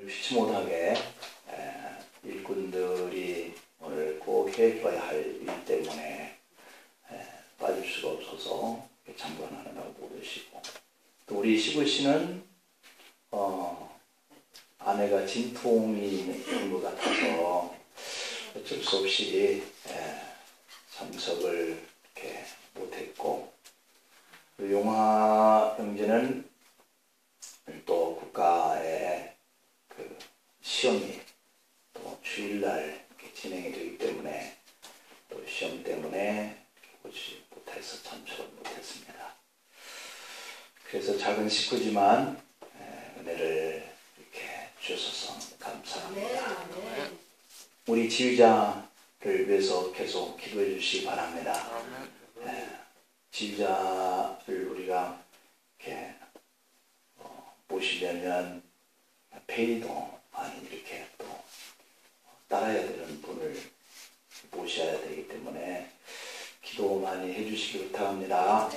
피치 못하게 일꾼들이 오늘 꼭 해줘야 할 일 때문에 빠질 수가 없어서 참관하느라고 못 오시고, 또 우리 시부씨는 아내가 진통이 있는 것 같아서 어쩔 수 없이 참석을 이렇게 못했고, 용화 형제는 또 국가의 그 시험이 또 주일날 이렇게 진행이 되기 때문에 또 시험 때문에 오지 못해서 참석을 못했습니다. 그래서 작은 식구지만 은혜를 이렇게 주셔서 감사합니다. 우리 지휘자를 위해서 계속 기도해 주시기 바랍니다. 지휘자를 우리가 이렇게 모시려면 페이도 많이 이렇게 또 따라야 되는 분을 모셔야 되기 때문에 기도 많이 해주시기 부탁합니다.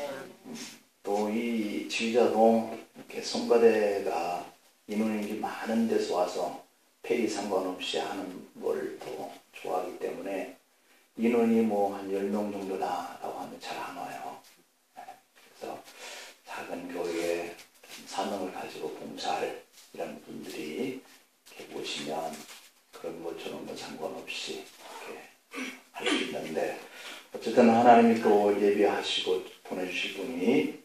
또 이 지휘자도 이렇게 성가대가 인원이 많은 데서 와서 페이 상관없이 하는 걸 또 좋아하기 때문에 인원이 뭐 한 10명 정도다라고 하면 잘 안 와요. 그래서 작은 교회에 사명을 가지고 봉사할 이런 분들이 이렇게 오시면 그런 것처럼 뭐 상관없이 이렇게 할 수 있는데, 어쨌든 하나님이 또 예비하시고 보내주실 분이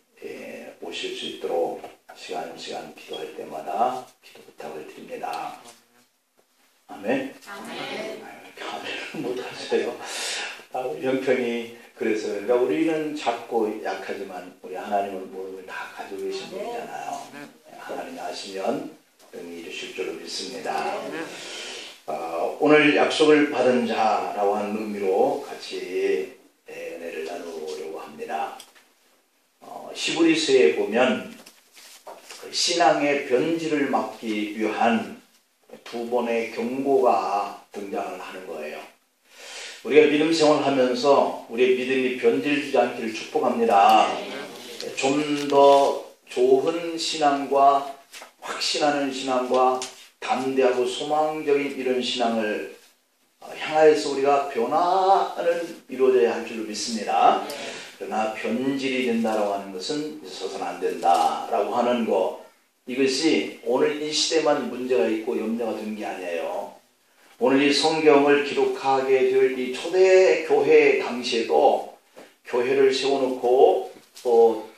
오실 수 있도록 시간 기도할 때마다 기도 부탁을 드립니다. 아멘. 아멘. 아멘을 못 하세요. 우리 형편이 그래서 그러니까 우리는 작고 약하지만 우리 하나님은 모든 걸 다 가지고 계신 분이잖아요. 하나님이 아시면 능히 이루실 줄로 믿습니다. 오늘 약속을 받은 자라고 하는 의미로 같이 은혜를 나누려고 합니다. 히브리서에 보면 신앙의 변질을 막기 위한 두 번의 경고가 등장을 하는 거예요. 우리가 믿음 생활하면서 우리의 믿음이 변질되지 않기를 축복합니다. 좀 더 좋은 신앙과 확신하는 신앙과 담대하고 소망적인 이런 신앙을 향하여서 우리가 변화는 이루어져야 할 줄로 믿습니다. 그러나 변질이 된다라고 하는 것은 있어서는 안 된다라고 하는 것, 이것이 오늘 이 시대만 문제가 있고 염려가 된 게 아니에요. 오늘 이 성경을 기록하게 될 이 초대 교회 당시에도 교회를 세워놓고 또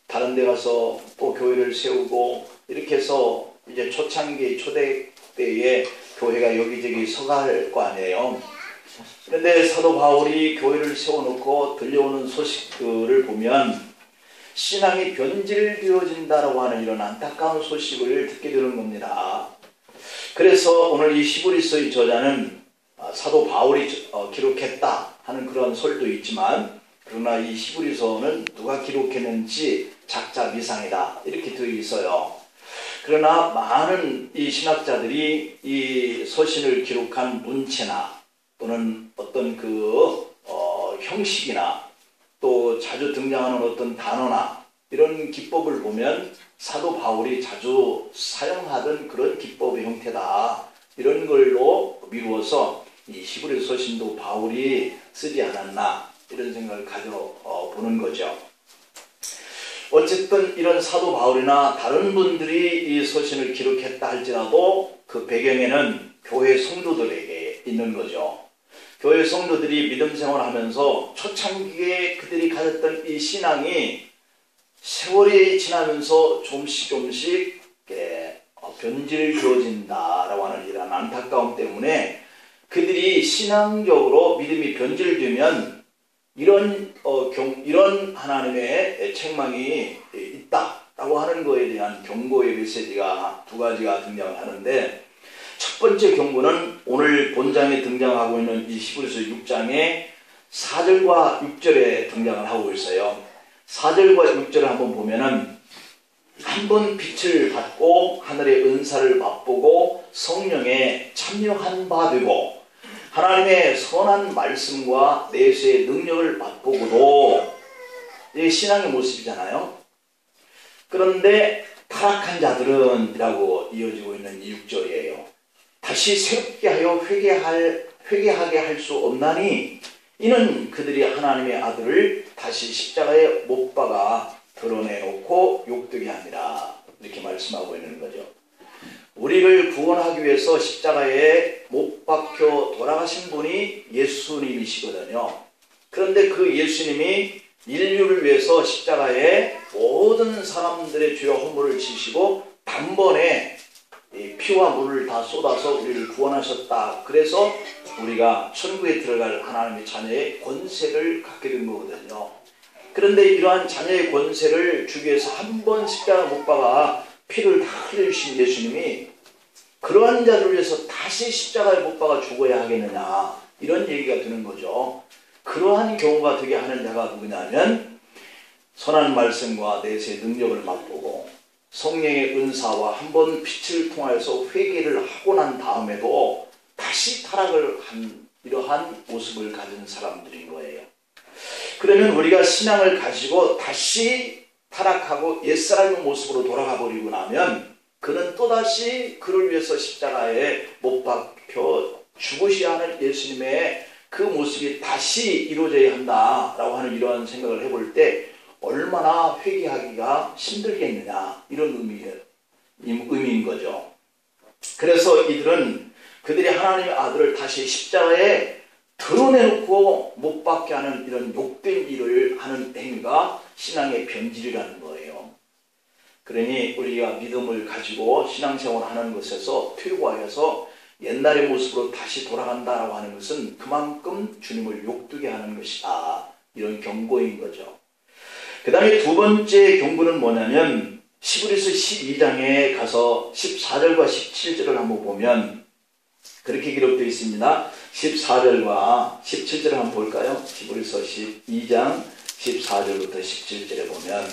다른 데 가서 또 교회를 세우고 이렇게 해서 이제 초창기 초대 때에 교회가 여기저기 서갈 거 아니에요. 그런데 사도 바울이 교회를 세워놓고 들려오는 소식들을 보면 신앙이 변질되어진다라고 하는 이런 안타까운 소식을 듣게 되는 겁니다. 그래서 오늘 이 히브리서의 저자는 사도 바울이 기록했다 하는 그런 설도 있지만, 그러나 이 히브리서는 누가 기록했는지 작자미상이다 이렇게 되어 있어요. 그러나 많은 이 신학자들이 이 서신을 기록한 문체나 또는 어떤 형식이나 또 자주 등장하는 어떤 단어나 이런 기법을 보면 사도 바울이 자주 사용하던 그런 기법의 형태다, 이런 걸로 미루어서 이 히브리서 서신도 바울이 쓰지 않았나 이런 생각을 가져보는 거죠. 어쨌든 이런 사도 바울이나 다른 분들이 이 서신을 기록했다 할지라도 그 배경에는 교회 성도들에게 있는 거죠. 교회 성도들이 믿음 생활하면서 초창기에 그들이 가졌던 이 신앙이 세월이 지나면서 조금씩 변질되어진다라고 하는 이런 안타까움 때문에 그들이 신앙적으로 믿음이 변질되면 이런 하나님의 책망이 있다라고 하는 것에 대한 경고의 메시지가 두 가지가 등장을 하는데, 첫 번째 경고는 오늘 본장에 등장하고 있는 이 히브리서 6장의 4절과 6절에 등장을 하고 있어요. 4절과 6절을 한번 보면은, 한번 빛을 받고 하늘의 은사를 맛보고 성령에 참여한 바 되고 하나님의 선한 말씀과 내세의 능력을 맛보고도, 이게 신앙의 모습이잖아요. 그런데 타락한 자들은 이라고 이어지고 있는 이 6절이에요. 다시 새롭게 하여 회개하게 할 수 없나니 이는 그들이 하나님의 아들을 다시 십자가에 못 박아 드러내놓고 욕되게 합니다. 이렇게 말씀하고 있는 거죠. 우리를 구원하기 위해서 십자가에 못 박혀 돌아가신 분이 예수님이시거든요. 그런데 그 예수님이 인류를 위해서 십자가에 모든 사람들의 죄와 허물을 지시고 단번에 피와 물을 다 쏟아서 우리를 구원하셨다. 그래서 우리가 천국에 들어갈 하나님의 자녀의 권세를 갖게 된 거거든요. 그런데 이러한 자녀의 권세를 주기 위해서 한 번 십자가 못 박아 피를 다 흘려주신 예수님이 그러한 자들을 위해서 다시 십자가에 못 박아 죽어야 하겠느냐, 이런 얘기가 드는 거죠. 그러한 경우가 되게 하는 자가 누구냐면 선한 말씀과 내세의 능력을 맛보고 성령의 은사와 한번 빛을 통하여서 회개를 하고 난 다음에도 다시 타락을 한 이러한 모습을 가진 사람들인 거예요. 그러면 우리가 신앙을 가지고 다시 타락하고 옛사람의 모습으로 돌아가 버리고 나면 그는 또다시 그를 위해서 십자가에 못 박혀 죽으셔야 하는 예수님의 그 모습이 다시 이루어져야 한다라고 하는 이러한 생각을 해볼 때 얼마나 회개하기가 힘들겠느냐, 이런 의미인 거죠. 그래서 이들은 그들이 하나님의 아들을 다시 십자가에 드러내놓고 못 박게 하는 이런 욕된 일을 하는 행위가 신앙의 변질이라는 거예요. 그러니 우리가 믿음을 가지고 신앙생활을 하는 것에서 퇴보하여서 옛날의 모습으로 다시 돌아간다라고 하는 것은 그만큼 주님을 욕되게 하는 것이다, 이런 경고인 거죠. 그 다음에 두 번째 경고는 뭐냐면 히브리서 12장에 가서 14절과 17절을 한번 보면 그렇게 기록되어 있습니다. 14절과 17절을 한번 볼까요? 히브리서 12장 14절부터 17절에 보면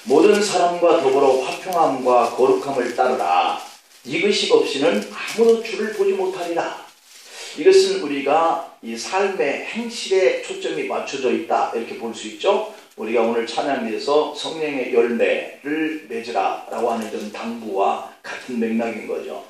모든 사람과 더불어 화평함과 거룩함을 따르라. 이것이 없이는 아무도 주를 보지 못하리라. 이것은 우리가 이 삶의 행실에 초점이 맞춰져 있다, 이렇게 볼 수 있죠. 우리가 오늘 찬양에서 성령의 열매를 맺으라 라고 하는 이런 당부와 같은 맥락인 거죠.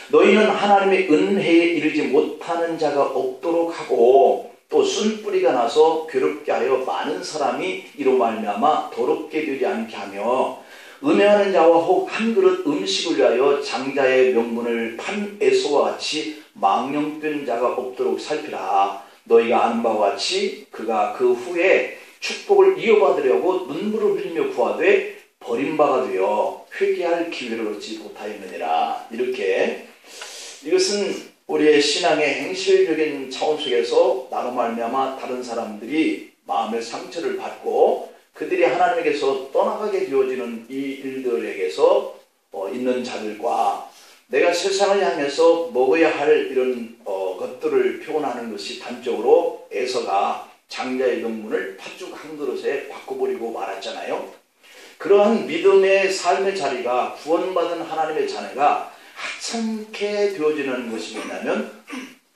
너희는 하나님의 은혜에 이르지 못하는 자가 없도록 하고 또 쓴뿌리가 나서 괴롭게 하여 많은 사람이 이로 말미암아 더럽게 되지 않게 하며 음행하는 자와 혹 한 그릇 음식을 위하여 장자의 명분을 판 에서와 같이 망령된 자가 없도록 살피라. 너희가 아는 바와 같이 그가 그 후에 축복을 이어받으려고 눈물을 흘리며 구하되 버림바가 되어 회개할 기회를 얻지 못하였느니라. 이렇게 이것은 우리의 신앙의 행실적인 차원 속에서 나로 말미암아 다른 사람들이 마음의 상처를 받고 그들이 하나님에게서 떠나가게 되어지는 이 일들에게서 있는 자들과 내가 세상을 향해서 먹어야 할 이런 것들을 표현하는 것이 단적으로 에서가 장자의 명분을 팥죽 한 그릇에 바꿔버리고 말았잖아요. 그러한 믿음의 삶의 자리가 구원받은 하나님의 자녀가 하찮게 되어지는 것이 뭐냐면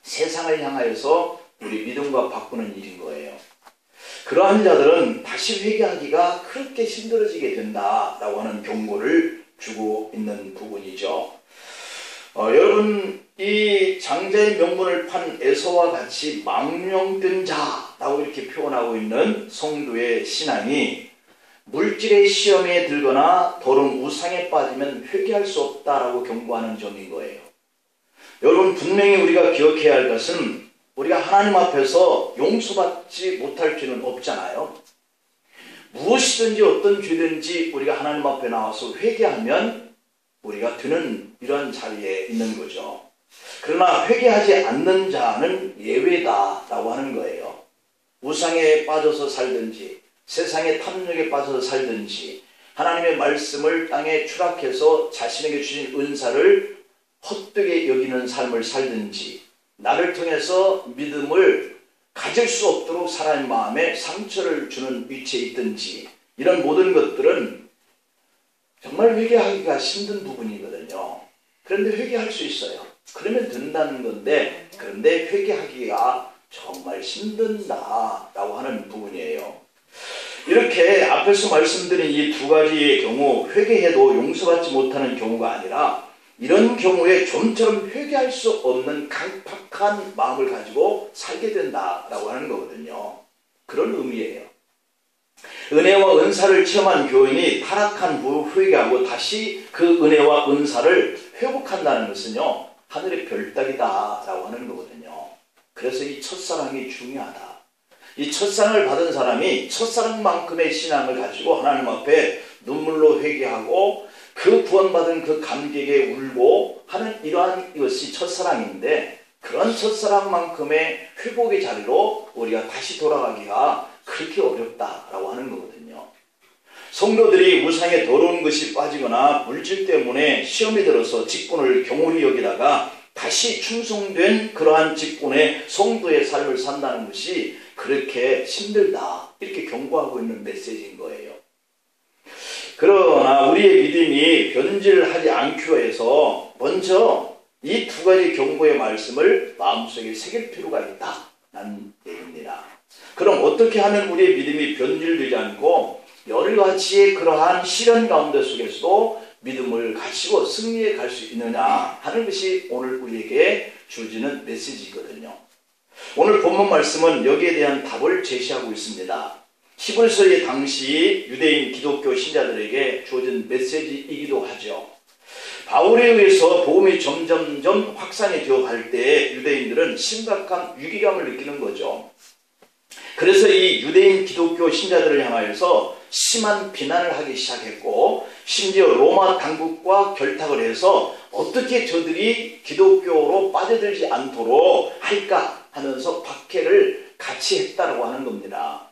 세상을 향하여서 우리 믿음과 바꾸는 일인 거예요. 그러한 자들은 다시 회개하기가 그렇게 힘들어지게 된다라고 하는 경고를 주고 있는 부분이죠. 여러분, 이 장자의 명분을 판 에서와 같이 망령된 자라고 이렇게 표현하고 있는 성도의 신앙이 물질의 시험에 들거나 더러운 우상에 빠지면 회개할 수 없다라고 경고하는 점인 거예요. 여러분, 분명히 우리가 기억해야 할 것은 우리가 하나님 앞에서 용서받지 못할 죄는 없잖아요. 무엇이든지 어떤 죄든지 우리가 하나님 앞에 나와서 회개하면 우리가 되는 이러한 자리에 있는 거죠. 그러나 회개하지 않는 자는 예외다라고 하는 거예요. 우상에 빠져서 살든지 세상의 탐욕에 빠져서 살든지 하나님의 말씀을 땅에 추락해서 자신에게 주신 은사를 헛되게 여기는 삶을 살든지 나를 통해서 믿음을 가질 수 없도록 사람의 마음에 상처를 주는 위치에 있든지 이런 모든 것들은 정말 회개하기가 힘든 부분이거든요. 그런데 회개할 수 있어요. 그러면 된다는 건데 그런데 회개하기가 정말 힘든다라고 하는 부분이에요. 이렇게 앞에서 말씀드린 이 두 가지의 경우 회개해도 용서받지 못하는 경우가 아니라 이런 경우에 좀처럼 회개할 수 없는 강팍한 마음을 가지고 살게 된다라고 하는 거거든요. 그런 의미예요. 은혜와 은사를 체험한 교인이 타락한 후 회개하고 다시 그 은혜와 은사를 회복한다는 것은요, 하늘의 별따기다라고 하는 거거든요. 그래서 이 첫사랑이 중요하다. 이 첫사랑을 받은 사람이 첫사랑만큼의 신앙을 가지고 하나님 앞에 눈물로 회개하고 그 구원받은 그 감격에 울고 하는 이러한 것이 첫사랑인데, 그런 첫사랑만큼의 회복의 자리로 우리가 다시 돌아가기가 그렇게 어렵다라고 하는 거거든요. 성도들이 우상에 더러운 것이 빠지거나 물질 때문에 시험에 들어서 직분을 경홀히 여기다가 다시 충성된 그러한 직분의 성도의 삶을 산다는 것이 그렇게 힘들다, 이렇게 경고하고 있는 메시지인 거예요. 그러나 우리의 믿음이 변질하지 않기 위해서 먼저 이 두 가지 경고의 말씀을 마음속에 새길 필요가 있다는 얘기입니다. 그럼 어떻게 하면 우리의 믿음이 변질되지 않고 여러 가지의 그러한 시련 가운데 속에서도 믿음을 가지고 승리해 갈 수 있느냐 하는 것이 오늘 우리에게 주어지는 메시지거든요. 오늘 본문 말씀은 여기에 대한 답을 제시하고 있습니다. 히브리서의 당시 유대인 기독교 신자들에게 주어진 메시지이기도 하죠. 바울에 의해서 복음이 점점점 확산이 되어 갈 때 유대인들은 심각한 위기감을 느끼는 거죠. 그래서 이 유대인 기독교 신자들을 향하여서 심한 비난을 하기 시작했고, 심지어 로마 당국과 결탁을 해서 어떻게 저들이 기독교로 빠져들지 않도록 할까 하면서 박해를 같이 했다라고 하는 겁니다.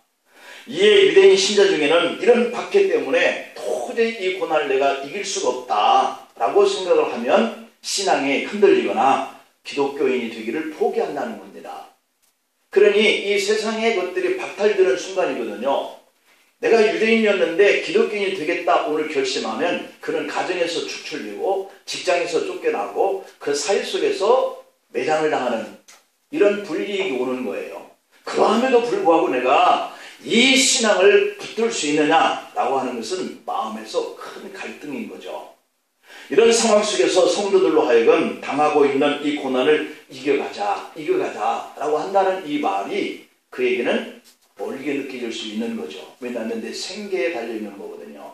이에 유대인 신자 중에는 이런 박해 때문에 도저히 이 고난을 내가 이길 수가 없다라고 생각을 하면 신앙에 흔들리거나 기독교인이 되기를 포기한다는 겁니다. 그러니 이 세상의 것들이 박탈되는 순간이거든요. 내가 유대인이었는데 기독교인이 되겠다 오늘 결심하면 그는 가정에서 축출되고 직장에서 쫓겨나고 그 사회 속에서 매장을 당하는 이런 불이익이 오는 거예요. 그럼에도 불구하고 내가 이 신앙을 붙들 수 있느냐라고 하는 것은 마음에서 큰 갈등인 거죠. 이런 상황 속에서 성도들로 하여금 당하고 있는 이 고난을 이겨가자라고 한다는 이 말이 그에게는 멀게 느껴질 수 있는 거죠. 왜냐하면 내 생계에 달려있는 거거든요.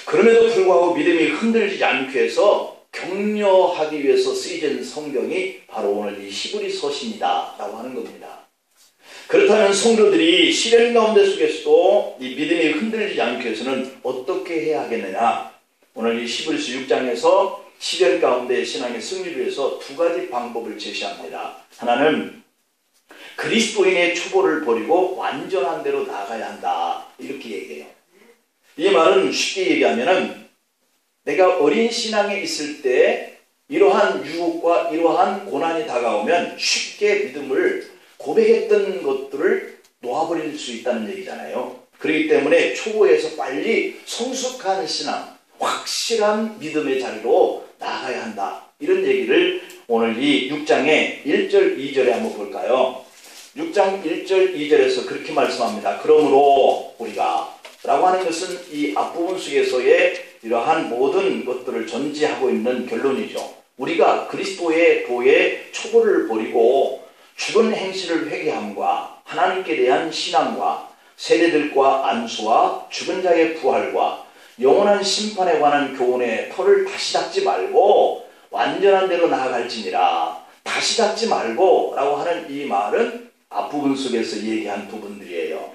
그럼에도 불구하고 믿음이 흔들리지 않기 위해서 격려하기 위해서 쓰여진 성경이 바로 오늘 이 히브리서신이다 라고 하는 겁니다. 그렇다면 성도들이 시련 가운데 속에서도 이 믿음이 흔들리지 않기 위해서는 어떻게 해야 하겠느냐. 오늘 이 히브리서 6장에서 시련 가운데 신앙의 승리를 위해서 두 가지 방법을 제시합니다. 하나는 그리스도인의 초보를 버리고 완전한 대로 나아가야 한다, 이렇게 얘기해요. 이 말은 쉽게 얘기하면은 내가 어린 신앙에 있을 때 이러한 유혹과 이러한 고난이 다가오면 쉽게 믿음을 고백했던 것들을 놓아버릴 수 있다는 얘기잖아요. 그렇기 때문에 초보에서 빨리 성숙한 신앙, 확실한 믿음의 자리로 나아가야 한다, 이런 얘기를 오늘 이 6장의 1절 2절에 한번 볼까요? 6장 1절 2절에서 그렇게 말씀합니다. 그러므로 우리가 라고 하는 것은 이 앞부분 속에서의 이러한 모든 것들을 전제하고 있는 결론이죠. 우리가 그리스도의 도의 초보를 버리고 죽은 행실을 회개함과 하나님께 대한 신앙과 세례들과 안수와 죽은 자의 부활과 영원한 심판에 관한 교훈의 털을 다시 닦지 말고 완전한 대로 나아갈지니라. 다시 닦지 말고 라고 하는 이 말은 앞부분 속에서 얘기한 부분들이에요.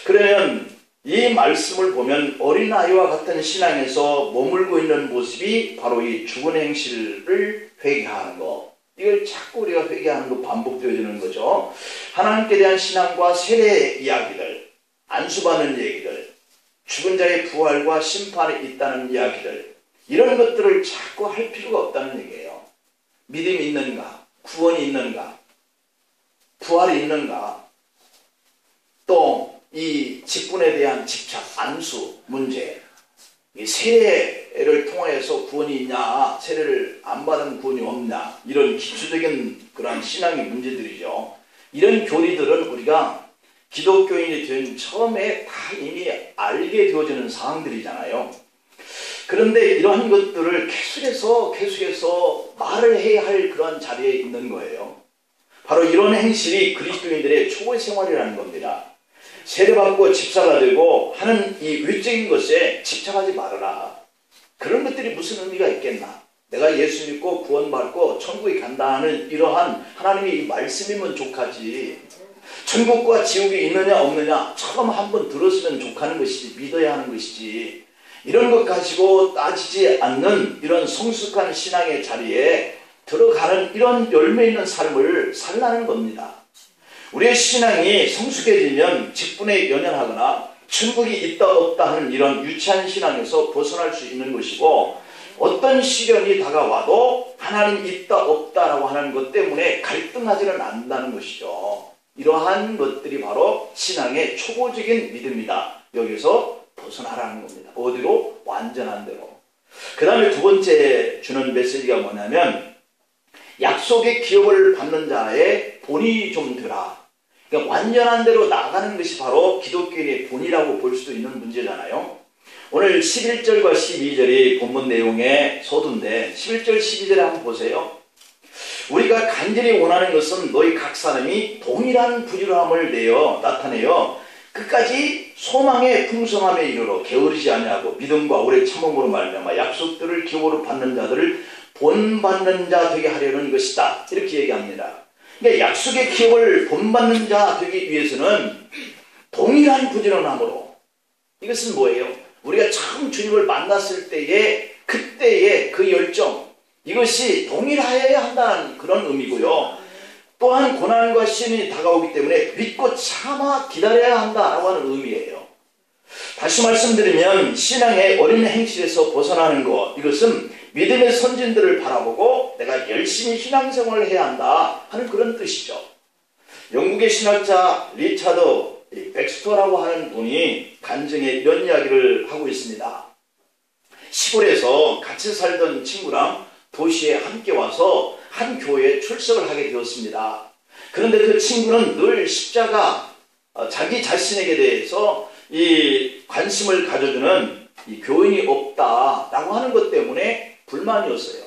그러면 이 말씀을 보면 어린아이와 같은 신앙에서 머물고 있는 모습이 바로 이 죽은 행실을 회개하는 것, 이걸 자꾸 우리가 회개하는 거 반복되어지는 거죠. 하나님께 대한 신앙과 세례 이야기들, 안수받는 얘기들, 죽은 자의 부활과 심판이 있다는 이야기들, 이런 것들을 자꾸 할 필요가 없다는 얘기예요. 믿음이 있는가? 구원이 있는가? 부활이 있는가? 또 이 직분에 대한 집착, 안수 문제, 이 세례를 통해서 구원이 있냐, 세례를 안 받은 구원이 없냐, 이런 기초적인 그런 신앙의 문제들이죠. 이런 교리들은 우리가 기독교인이 된 처음에 다 이미 알게 되어지는 사항들이잖아요. 그런데 이러한 것들을 계속해서 말을 해야 할 그런 자리에 있는 거예요. 바로 이런 행실이 그리스도인들의 초보 생활이라는 겁니다. 세례받고 집사가 되고 하는 이 외적인 것에 집착하지 말아라. 그런 것들이 무슨 의미가 있겠나? 내가 예수 믿고 구원받고 천국에 간다 하는 이러한 하나님의 이 말씀이면 족하지. 천국과 지옥이 있느냐 없느냐 처음 한번 들었으면 족하는 것이지, 믿어야 하는 것이지. 이런 것 가지고 따지지 않는 이런 성숙한 신앙의 자리에 들어가는 이런 열매 있는 삶을 살라는 겁니다. 우리의 신앙이 성숙해지면 직분에 연연하거나 천국이 있다 없다 하는 이런 유치한 신앙에서 벗어날 수 있는 것이고, 어떤 시련이 다가와도 하나님 있다 없다라고 하는 것 때문에 갈등하지는 않는다는 것이죠. 이러한 것들이 바로 신앙의 초보적인 믿음이다. 여기서 벗어나라는 겁니다. 어디로? 완전한 대로. 그 다음에 두 번째 주는 메시지가 뭐냐면, 약속의 기업을 받는 자의 본이 좀 되라. 그러니까 완전한 대로 나가는 것이 바로 기독교인의 본이라고 볼 수도 있는 문제잖아요. 오늘 11절과 12절이 본문 내용의 서두인데 11절 12절에 한번 보세요. 우리가 간절히 원하는 것은 너희 각 사람이 동일한 부지런함을 내어 나타내어 끝까지 소망의 풍성함에 이르러 게으르지 아니하고 믿음과 오래 참음으로 말미암아 약속들을 기업으로 받는 자들을 본받는 자 되게 하려는 것이다. 이렇게 얘기합니다. 그러니까 약속의 기업을 본받는 자 되기 위해서는 동일한 부지런함으로, 이것은 뭐예요? 우리가 처음 주님을 만났을 때의 그때의 그 열정, 이것이 동일하여야 한다는 그런 의미고요. 또한 고난과 시련이 다가오기 때문에 믿고 참아 기다려야 한다라고 하는 의미예요. 다시 말씀드리면 신앙의 어린 행실에서 벗어나는 것, 이것은 믿음의 선진들을 바라보고 내가 열심히 신앙생활을 해야 한다 하는 그런 뜻이죠. 영국의 신학자 리차드 백스터라고 하는 분이 간증에 이런 이야기를 하고 있습니다. 시골에서 같이 살던 친구랑 도시에 함께 와서 한 교회에 출석을 하게 되었습니다. 그런데 그 친구는 늘 십자가, 자기 자신에게 대해서 이 관심을 가져주는 이 교인이 없다라고 하는 것 때문에 불만이었어요.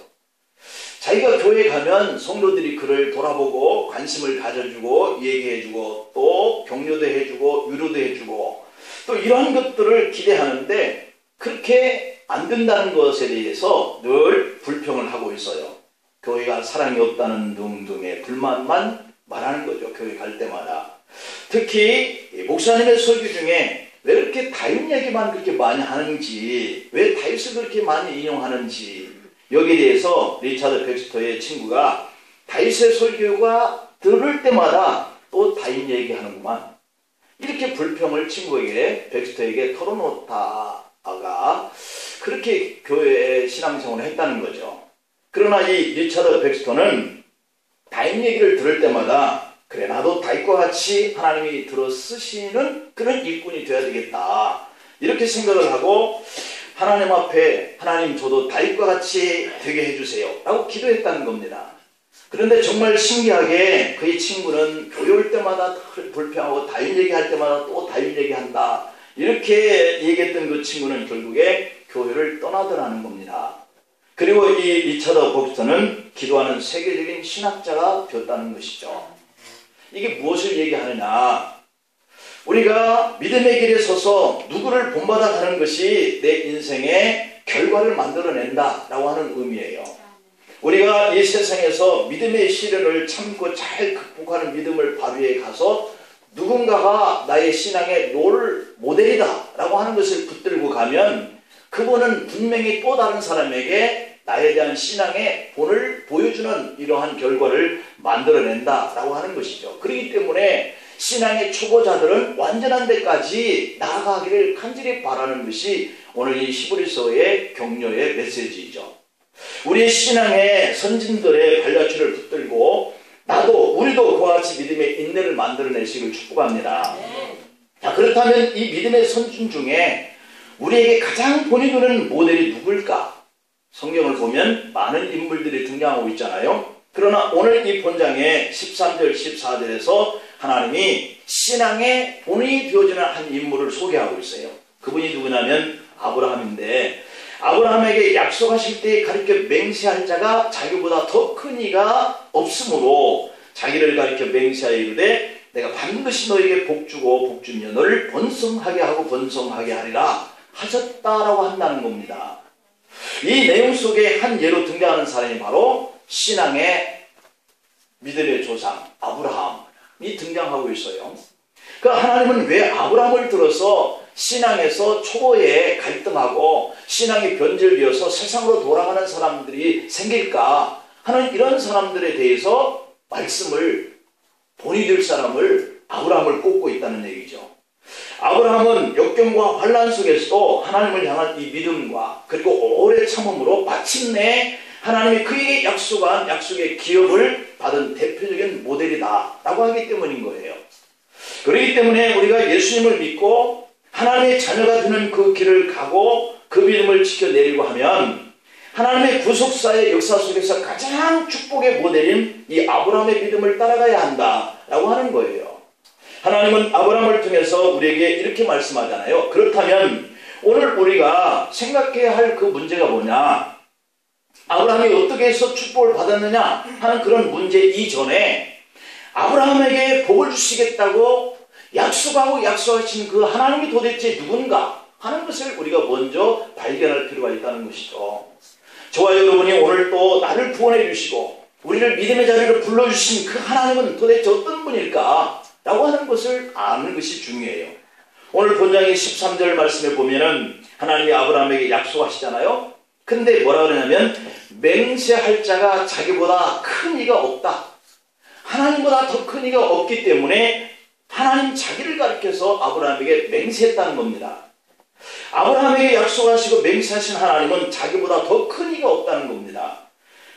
자기가 교회에 가면 성도들이 그를 돌아보고 관심을 가져주고 얘기해주고 또 격려도 해주고 위로도 해주고 또 이러한 것들을 기대하는데 그렇게 안 된다는 것에 대해서 늘 불평을 하고 있어요. 교회가 사랑이 없다는 등등의 불만만 말하는 거죠. 교회 갈 때마다. 특히 목사님의 설교 중에 왜 그렇게 다윗 얘기만 그렇게 많이 하는지, 왜 다윗을 그렇게 많이 인용하는지, 여기에 대해서 리차드 백스터의 친구가 다윗의 설교가 들을 때마다 또 다윗 얘기하는구만, 이렇게 불평을 친구에게, 백스터에게 털어놓다가 그렇게 교회에 신앙생활을 했다는 거죠. 그러나 이 리차드 백스터는 다윗 얘기를 들을 때마다 그래, 나도 다윗과 같이 하나님이 들어 쓰시는 그런 일꾼이 되어야 되겠다, 이렇게 생각을 하고 하나님 앞에 하나님 저도 다윗과 같이 되게 해주세요 라고 기도했다는 겁니다. 그런데 정말 신기하게 그의 친구는 교회 올 때마다 불평하고 다윗 얘기할 때마다 또 다윗 얘기한다, 이렇게 얘기했던 그 친구는 결국에 교회를 떠나더라는 겁니다. 그리고 이 리차드 백스터는 기도하는 세계적인 신학자가 되었다는 것이죠. 이게 무엇을 얘기하느냐, 우리가 믿음의 길에 서서 누구를 본받아 가는 것이 내 인생의 결과를 만들어낸다 라고 하는 의미예요. 우리가 이 세상에서 믿음의 시련을 참고 잘 극복하는 믿음을 발휘해 가서 누군가가 나의 신앙의 롤 모델이다 라고 하는 것을 붙들고 가면 그분은 분명히 또 다른 사람에게 나에 대한 신앙의 본을 보여주는 이러한 결과를 만들어낸다 라고 하는 것이죠. 그렇기 때문에 신앙의 초보자들은 완전한 데까지 나아가기를 간절히 바라는 것이 오늘 이 히브리서의 격려의 메시지이죠. 우리의 신앙의 선진들의 발자취를 붙들고 우리도 그와 같이 믿음의 인내를 만들어내시길 축복합니다. 자, 그렇다면 이 믿음의 선진 중에 우리에게 가장 본이 되는 모델이 누굴까? 성경을 보면 많은 인물들이 등장하고 있잖아요. 그러나 오늘 이 본장의 13절 14절에서 하나님이 신앙의 본이 되어지는 한 인물을 소개하고 있어요. 그분이 누구냐면 아브라함인데, 아브라함에게 약속하실 때 가르쳐 맹세할 자가 자기보다 더 큰 이가 없으므로 자기를 가르쳐 맹세하여 이르되 내가 반드시 너에게 복주고 복주며 너를 번성하게 하고 번성하게 하리라 하셨다라고 한다는 겁니다. 이 내용 속에 한 예로 등장하는 사람이 바로 신앙의 믿음의 조상 아브라함이 등장하고 있어요. 그 하나님은 왜 아브라함을 들어서 신앙에서 초보에 갈등하고 신앙이 변질되어서 세상으로 돌아가는 사람들이 생길까 하는 이런 사람들에 대해서 말씀을 본이 될 사람을 아브라함을 꼽고 있다는 얘기죠. 아브라함은 역경과 환난 속에서도 하나님을 향한 이 믿음과 그리고 오래 참음으로 마침내 하나님이 그에게 약속한 약속의 기업을 받은 대표적인 모델이다 라고 하기 때문인 거예요. 그렇기 때문에 우리가 예수님을 믿고 하나님의 자녀가 되는 그 길을 가고 그 믿음을 지켜내려고 하면 하나님의 구속사의 역사 속에서 가장 축복의 모델인 이 아브라함의 믿음을 따라가야 한다라고 하는 거예요. 하나님은 아브라함을 통해서 우리에게 이렇게 말씀하잖아요. 그렇다면 오늘 우리가 생각해야 할 그 문제가 뭐냐? 아브라함이 어떻게 해서 축복을 받았느냐 하는 그런 문제 이전에 아브라함에게 복을 주시겠다고 약속하고 약속하신 그 하나님이 도대체 누군가 하는 것을 우리가 먼저 발견할 필요가 있다는 것이죠. 저와 여러분이 오늘 또 나를 구원해 주시고 우리를 믿음의 자리로 불러주신 그 하나님은 도대체 어떤 분일까 라고 하는 것을 아는 것이 중요해요. 오늘 본장의 13절 말씀에 보면은 하나님이 아브라함에게 약속하시잖아요. 근데 뭐라 그러냐면 맹세할 자가 자기보다 큰 이가 없다. 하나님보다 더 큰 이가 없기 때문에 하나님 자기를 가리켜서 아브라함에게 맹세했다는 겁니다. 아브라함에게 약속하시고 맹세하신 하나님은 자기보다 더 큰 이가 없다는 겁니다.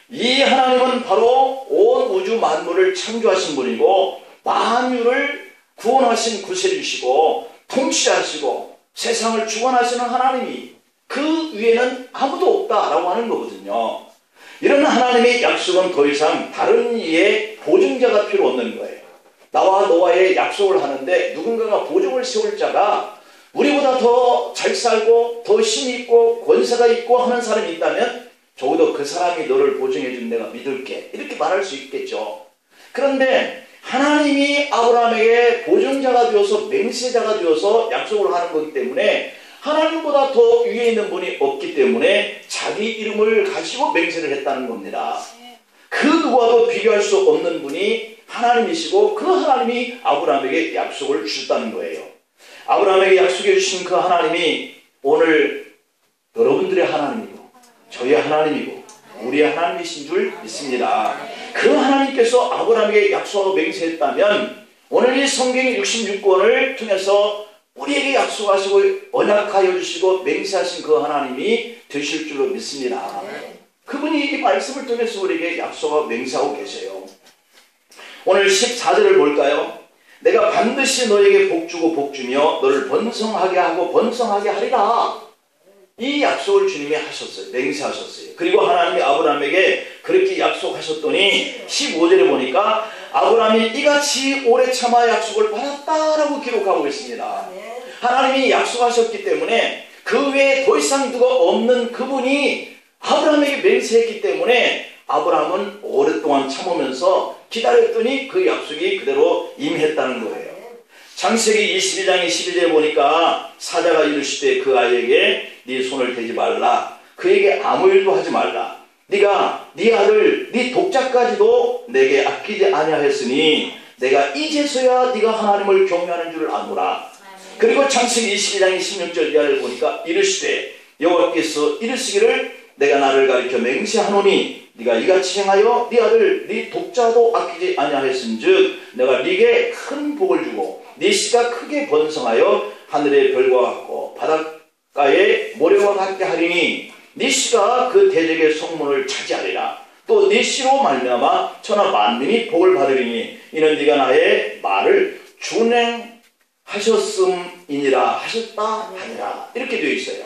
이 하나님은 바로 온 우주 만물을 창조하신 분이고 만유를 구원하신 구세주시고 통치하시고 세상을 주관하시는 하나님이 그 위에는 아무도 없다라고 하는 거거든요. 이런 하나님의 약속은 더 이상 다른 이의 보증자가 필요 없는 거예요. 나와 너와의 약속을 하는데 누군가가 보증을 세울 자가 우리보다 더 잘 살고 더 힘이 있고 권세가 있고 하는 사람이 있다면 적어도 그 사람이 너를 보증해 준 내가 믿을게 이렇게 말할 수 있겠죠. 그런데 하나님이 아브라함에게 보증자가 되어서 맹세자가 되어서 약속을 하는 거기 때문에 하나님보다 더 위에 있는 분이 없기 때문에 자기 이름을 가지고 맹세를 했다는 겁니다. 그 누구와도 비교할 수 없는 분이 하나님이시고 그 하나님이 아브라함에게 약속을 주셨다는 거예요. 아브라함에게 약속해 주신 그 하나님이 오늘 여러분들의 하나님이고 저의 하나님이고 우리의 하나님이신 줄 믿습니다. 그 하나님께서 아브라함에게 약속하고 맹세했다면 오늘 이 성경의 66권을 통해서 우리에게 약속하시고 언약하여 주시고 맹세하신 그 하나님이 되실 줄로 믿습니다. 그분이 이 말씀을 통해서 우리에게 약속하고 맹세하고 계세요. 오늘 14절을 볼까요? 내가 반드시 너에게 복주고 복주며 너를 번성하게 하고 번성하게 하리라. 이 약속을 주님이 하셨어요. 맹세하셨어요. 그리고 하나님이 아브라함에게 그렇게 약속하셨더니 15절에 보니까 아브라함이 이같이 오래 참아 약속을 받았다라고 기록하고 있습니다. 하나님이 약속하셨기 때문에 그 외에 더 이상 누가 없는 그분이 아브라함에게 맹세했기 때문에 아브라함은 오랫동안 참으면서 기다렸더니 그 약속이 그대로 임했다는 거예요. 창세기 22장 12절에 보니까 사자가 이르시되 그 아이에게 네 손을 대지 말라. 그에게 아무 일도 하지 말라. 네가 네 아들 네 독자까지도 내게 아끼지 아니하였으니 내가 이제서야 네가 하나님을 경외하는 줄을 아노라. 그리고 창세기 22장 16절 이하를 보니까 이르시되 여호와께서 이르시기를 내가 나를 가리켜 맹세하노니 네가 이같이 행하여 네 아들 네 독자도 아끼지 아니하였은즉 내가 네게 큰 복을 주고 네 씨가 크게 번성하여 하늘의 별과 같고 바닷가의 모래와 같게 하리니 네 씨가 그 대적의 성문을 차지하리라. 또 네 씨로 말미암아 천하 만민이 복을 받으리니 이는 네가 나의 말을 준행하셨음이니라 하셨다 하니라. 이렇게 되어 있어요.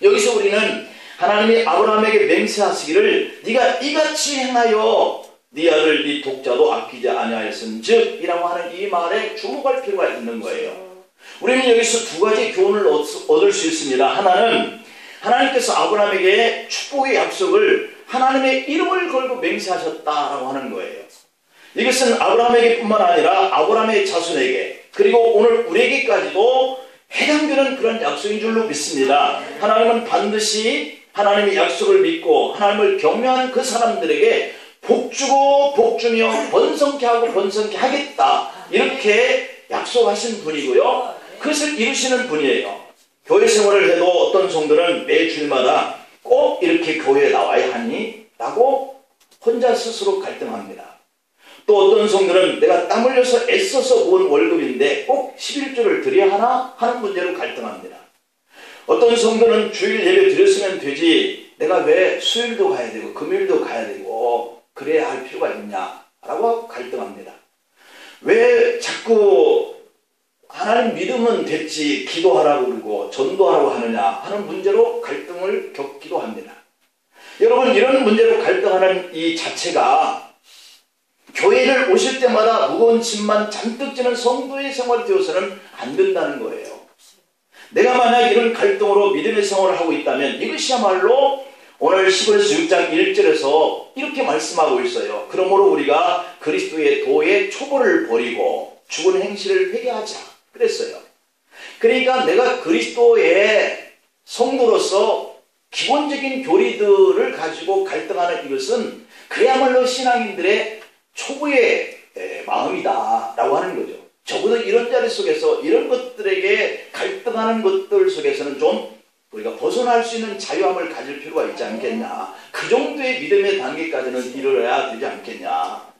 여기서 우리는 하나님이 아브라함에게 맹세하시기를 네가 이같이 행하여 네 아들 네 독자도 아끼지 아니하였은즉 이라고 하는 이 말에 주목할 필요가 있는 거예요. 우리는 여기서 두 가지 교훈을 얻을 수 있습니다. 하나는 하나님께서 아브라함에게 축복의 약속을 하나님의 이름을 걸고 맹세하셨다라고 하는 거예요. 이것은 아브라함에게 뿐만 아니라 아브라함의 자손에게 그리고 오늘 우리에게까지도 해당되는 그런 약속인 줄로 믿습니다. 하나님은 반드시 하나님의 약속을 믿고 하나님을 경외하는 그 사람들에게 복주고 복주며 번성케 하고 번성케 하겠다, 이렇게 약속하신 분이고요, 그것을 이루시는 분이에요. 교회 생활을 해도 어떤 성도는 매 주일마다 꼭 이렇게 교회에 나와야 하니? 라고 혼자 스스로 갈등합니다. 또 어떤 성도는 내가 땀 흘려서 애써서 모은 월급인데 꼭 11조를 드려야 하나? 하는 문제로 갈등합니다. 어떤 성도는 주일 예배 드렸으면 되지 내가 왜 수요일도 가야 되고 금요일도 가야 되고 그래야 할 필요가 있냐? 라고 갈등합니다. 왜 자꾸 하나님 믿으면 됐지 기도하라고 그러고 전도하라고 하느냐 하는 문제로 갈등을 겪기도 합니다. 여러분, 이런 문제로 갈등하는 이 자체가 교회를 오실 때마다 무거운 짐만 잔뜩 지는 성도의 생활이 되어서는 안 된다는 거예요. 내가 만약 이런 갈등으로 믿음의 생활을 하고 있다면 이것이야말로 오늘 시브리서 6장 1절에서 이렇게 말씀하고 있어요. 그러므로 우리가 그리스도의 도의 초보를 버리고 죽은 행실을 회개하자 그랬어요. 그러니까 내가 그리스도의 성도로서 기본적인 교리들을 가지고 갈등하는 이것은 그야말로 신앙인들의 초보의 마음이다 라고 하는 거죠. 적어도 이런 자리 속에서 이런 것들에게 갈등하는 것들 속에서는 좀 우리가 벗어날 수 있는 자유함을 가질 필요가 있지 않겠냐. 그 정도의 믿음의 단계까지는 이르러야 되지 않겠냐.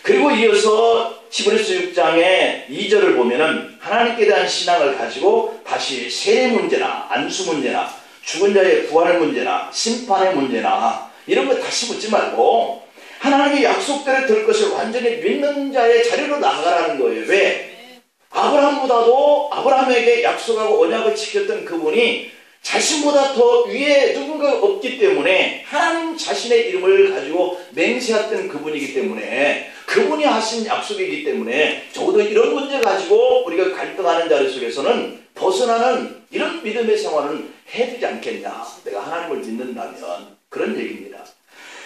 그리고 이어서 히브리서 6장의 2절을 보면은 하나님께 대한 신앙을 가지고 다시 세례 문제나 안수 문제나 죽은 자의 부활의 문제나 심판의 문제나 이런 거 다시 묻지 말고 하나님의 약속대로 될 것을 완전히 믿는 자의 자리로 나아가라는 거예요. 왜? 아브라함보다도 아브라함에게 약속하고 언약을 지켰던 그분이 자신보다 더 위에 누군가 없기 때문에 하나님 자신의 이름을 가지고 맹세했던 그분이기 때문에 그분이 하신 약속이기 때문에 적어도 이런 문제 가지고 우리가 갈등하는 자리 속에서는 벗어나는 이런 믿음의 생활은 해야 되지 않겠냐. 내가 하나님을 믿는다면 그런 얘기입니다.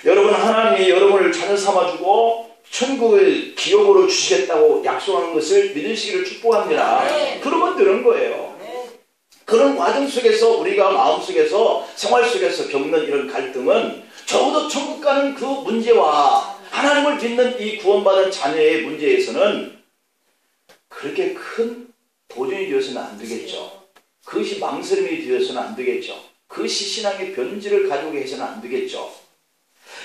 여러분, 하나님이 여러분을 자녀 삼아주고 천국을 기업으로 주시겠다고 약속한 것을 믿으시기를 축복합니다. 그러면 되는 거예요. 그런 과정 속에서 우리가 마음속에서 생활 속에서 겪는 이런 갈등은 적어도 천국 가는 그 문제와 하나님을 믿는 이 구원받은 자녀의 문제에서는 그렇게 큰 도전이 되어서는 안 되겠죠. 그것이 망설임이 되어서는 안 되겠죠. 그것이 신앙의 변질을 가지고 해서는 안 되겠죠.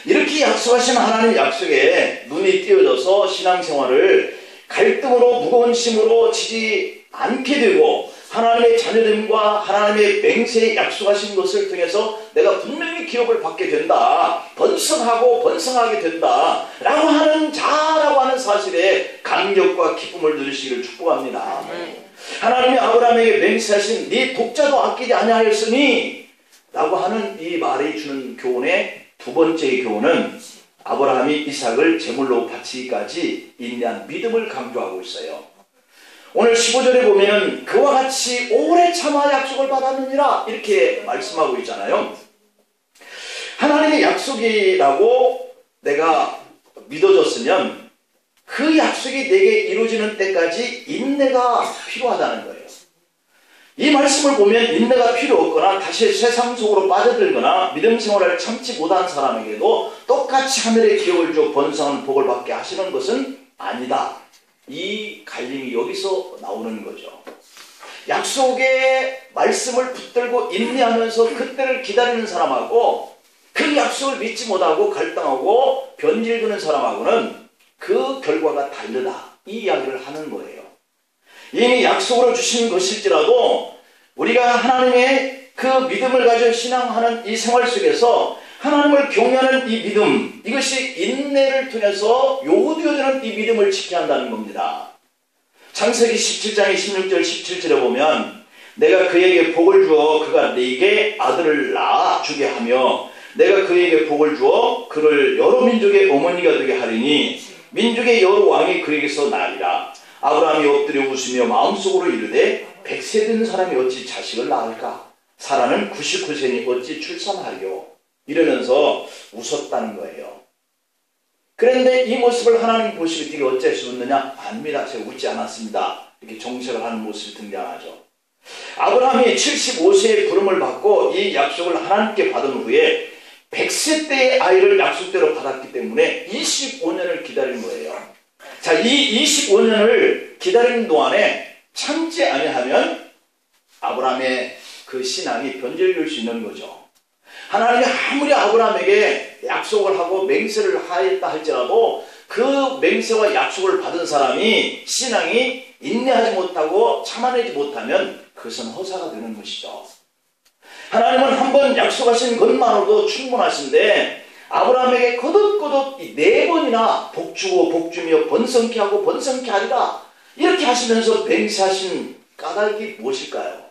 이렇게 약속하신 하나님의 약속에 눈이 띄어져서 신앙생활을 갈등으로 무거운 짐으로 지지 않게 되고 하나님의 자녀됨과 하나님의 맹세에 약속하신 것을 통해서 내가 분명히 기업을 받게 된다, 번성하고 번성하게 된다 라고 하는 자라고 하는 사실에 감격과 기쁨을 누리시기를 축복합니다. 하나님이 아브라함에게 맹세하신 네 독자도 아끼지 아니하였으니 라고 하는 이 말이 주는 교훈의 두 번째 교훈은 아브라함이 이삭을 제물로 바치기까지 인내한 믿음을 강조하고 있어요. 오늘 15절에 보면은 그와 같이 오래 참아 약속을 받았느니라 이렇게 말씀하고 있잖아요. 하나님의 약속이라고 내가 믿어졌으면 그 약속이 내게 이루어지는 때까지 인내가 필요하다는 거예요. 이 말씀을 보면 인내가 필요 없거나 다시 세상 속으로 빠져들거나 믿음 생활을 참지 못한 사람에게도 똑같이 하늘의 기업을 줘 번성하는 복을 받게 하시는 것은 아니다. 이 갈림이 여기서 나오는 거죠. 약속의 말씀을 붙들고 인내하면서 그때를 기다리는 사람하고 그 약속을 믿지 못하고 갈등하고 변질되는 사람하고는 그 결과가 다르다. 이 이야기를 하는 거예요. 이미 약속으로 주신 것일지라도 우리가 하나님의 그 믿음을 가지고 신앙하는 이 생활 속에서 하나님을 경외하는 이 믿음, 이것이 인내를 통해서 요구되어지는 이 믿음을 지켜야 한다는 겁니다. 창세기 17장의 16절 17절에 보면 내가 그에게 복을 주어 그가 네게 아들을 낳아 주게 하며 내가 그에게 복을 주어 그를 여러 민족의 어머니가 되게 하리니 민족의 여러 왕이 그에게서 나리라. 아브라함이 엎드려 웃으며 마음속으로 이르되 100세 된 사람이 어찌 자식을 낳을까? 사라는 99세니 어찌 출산하리요? 이러면서 웃었다는 거예요. 그런데 이 모습을 하나님 보시고 네가 어째서 웃느냐? 아닙니다. 제가 웃지 않았습니다. 이렇게 정색을 하는 모습이 등장하죠. 아브라함이 75세의 부름을 받고 이 약속을 하나님께 받은 후에 100세 때의 아이를 약속대로 받았기 때문에 25년을 기다린 거예요. 자, 이 25년을 기다리는 동안에 참지 아니하면 아브라함의 그 신앙이 변질될 수 있는 거죠. 하나님이 아무리 아브라함에게 약속을 하고 맹세를 하였다 할지라도 그 맹세와 약속을 받은 사람이 신앙이 인내하지 못하고 참아내지 못하면 그것은 허사가 되는 것이죠. 하나님은 한번 약속하신 것만으로도 충분하신데 아브라함에게 거듭거듭 4번이나 복주고 복주며 번성케 하고 번성케 하리라 이렇게 하시면서 맹세하신 까닭이 무엇일까요?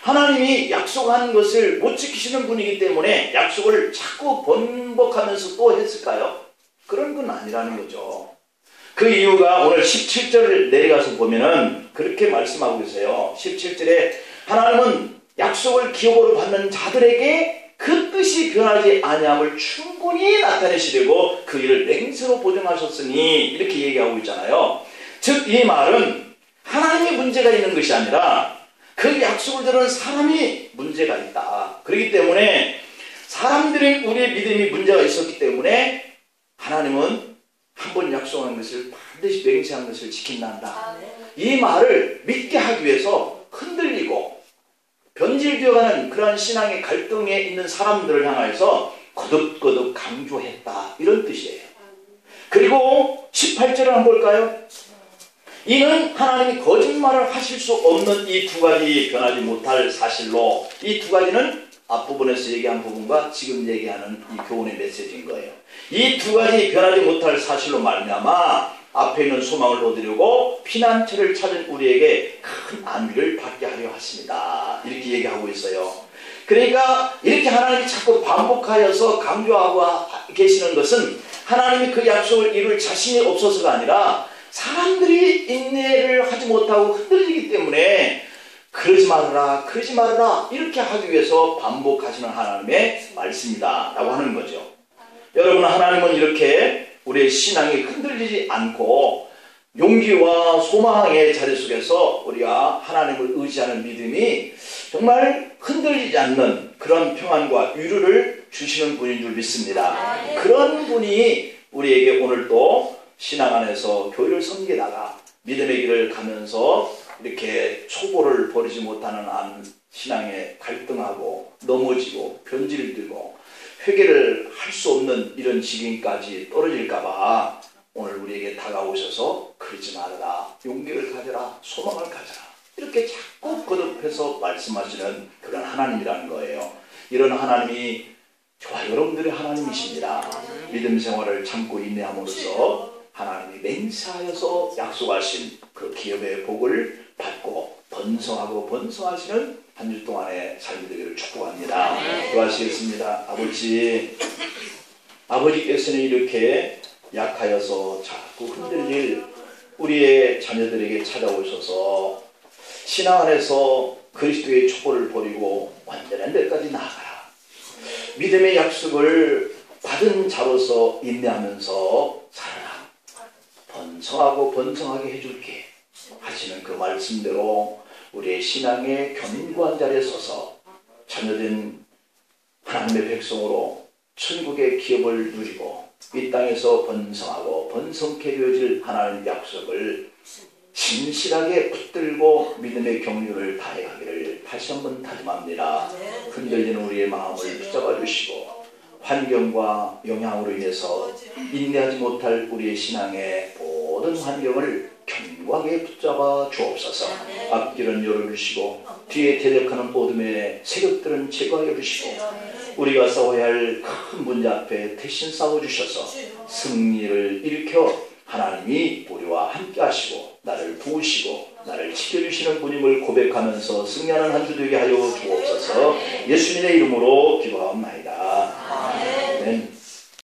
하나님이 약속한 것을 못 지키시는 분이기 때문에 약속을 자꾸 번복하면서 또 했을까요? 그런 건 아니라는 거죠. 그 이유가 오늘 17절을 내려가서 보면은 그렇게 말씀하고 계세요. 17절에 하나님은 약속을 기업으로 받는 자들에게 그 뜻이 변하지 아니함을 충분히 나타내시려고 그 일을 맹세로 보증하셨으니 이렇게 얘기하고 있잖아요. 즉 이 말은 하나님이 문제가 있는 것이 아니라 그 약속을 들은 사람이 문제가 있다. 그렇기 때문에 사람들이 우리의 믿음이 문제가 있었기 때문에 하나님은 한번 약속한 것을 반드시 맹세한 것을 지킨단다. 이 말을 믿게 하기 위해서 흔들리고 변질되어가는 그러한 신앙의 갈등에 있는 사람들을 향해서 거듭거듭 강조했다. 이런 뜻이에요. 그리고 18절을 한번 볼까요? 이는 하나님이 거짓말을 하실 수 없는 이 두 가지 변하지 못할 사실로 이 두 가지는 앞부분에서 얘기한 부분과 지금 얘기하는 이 교훈의 메시지인 거예요. 이 두 가지 변하지 못할 사실로 말미암아 앞에 있는 소망을 얻으려고 피난처를 찾은 우리에게 큰 안위를 받게 하려 하십니다. 이렇게 얘기하고 있어요. 그러니까 이렇게 하나님이 자꾸 반복하여서 강조하고 계시는 것은 하나님이 그 약속을 이룰 자신이 없어서가 아니라 사람들이 인내를 하지 못하고 흔들리기 때문에 그러지 말아라 그러지 말아라 이렇게 하기 위해서 반복하시는 하나님의 말씀이다 라고 하는 거죠. 여러분, 하나님은 이렇게 우리의 신앙이 흔들리지 않고 용기와 소망의 자리 속에서 우리가 하나님을 의지하는 믿음이 정말 흔들리지 않는 그런 평안과 위로를 주시는 분인 줄 믿습니다. 그런 분이 우리에게 오늘 또 신앙 안에서 교회를 섬기다가 믿음의 길을 가면서 이렇게 초보를 버리지 못하는 신앙에 갈등하고 넘어지고 변질되고 회개를 할 수 없는 이런 지경까지 떨어질까봐 오늘 우리에게 다가오셔서 그러지 말아라, 용기를 가져라, 소망을 가져라 이렇게 자꾸 거듭해서 말씀하시는 그런 하나님이라는 거예요. 이런 하나님이 저와 여러분들의 하나님이십니다. 믿음 생활을 참고 인내함으로써 하나님이 맹세하여서 약속하신 그 기업의 복을 받고 번성하고 번성하시는 한 주 동안의 삶이 되기를 축복합니다. 기도하시겠습니다. 아버지께서는 이렇게 약하여서 자꾸 흔들릴 우리의 자녀들에게 찾아오셔서 신앙 안에서 그리스도의 촉구를 버리고 완전한 데까지 나아가라. 믿음의 약속을 받은 자로서 인내하면서 살아라. 번성하고 번성하게 해줄게 하시는 그 말씀대로 우리의 신앙의 견고한 자리에 서서 자녀된 하나님의 백성으로 천국의 기업을 누리고 이 땅에서 번성하고 번성케 되어질 하나님의 약속을 진실하게 붙들고 믿음의 경륜을 다해가기를 다시 한번 다짐합니다. 흔들리는 우리의 마음을 붙잡아 주시고 환경과 영향으로 인해서 인내하지 못할 우리의 신앙의 모든 환경을 견고하게 붙잡아 주옵소서. 앞길은 열어주시고 뒤에 대적하는 어둠의 세력들은 제거하여 주시고 우리가 싸워야 할 큰 문제 앞에 대신 싸워주셔서 승리를 일으켜 하나님이 우리와 함께 하시고 나를 도우시고 나를 지켜주시는 분임을 고백하면서 승리하는 한 주 되게 하여 주옵소서. 예수님의 이름으로 기도하옵나이다.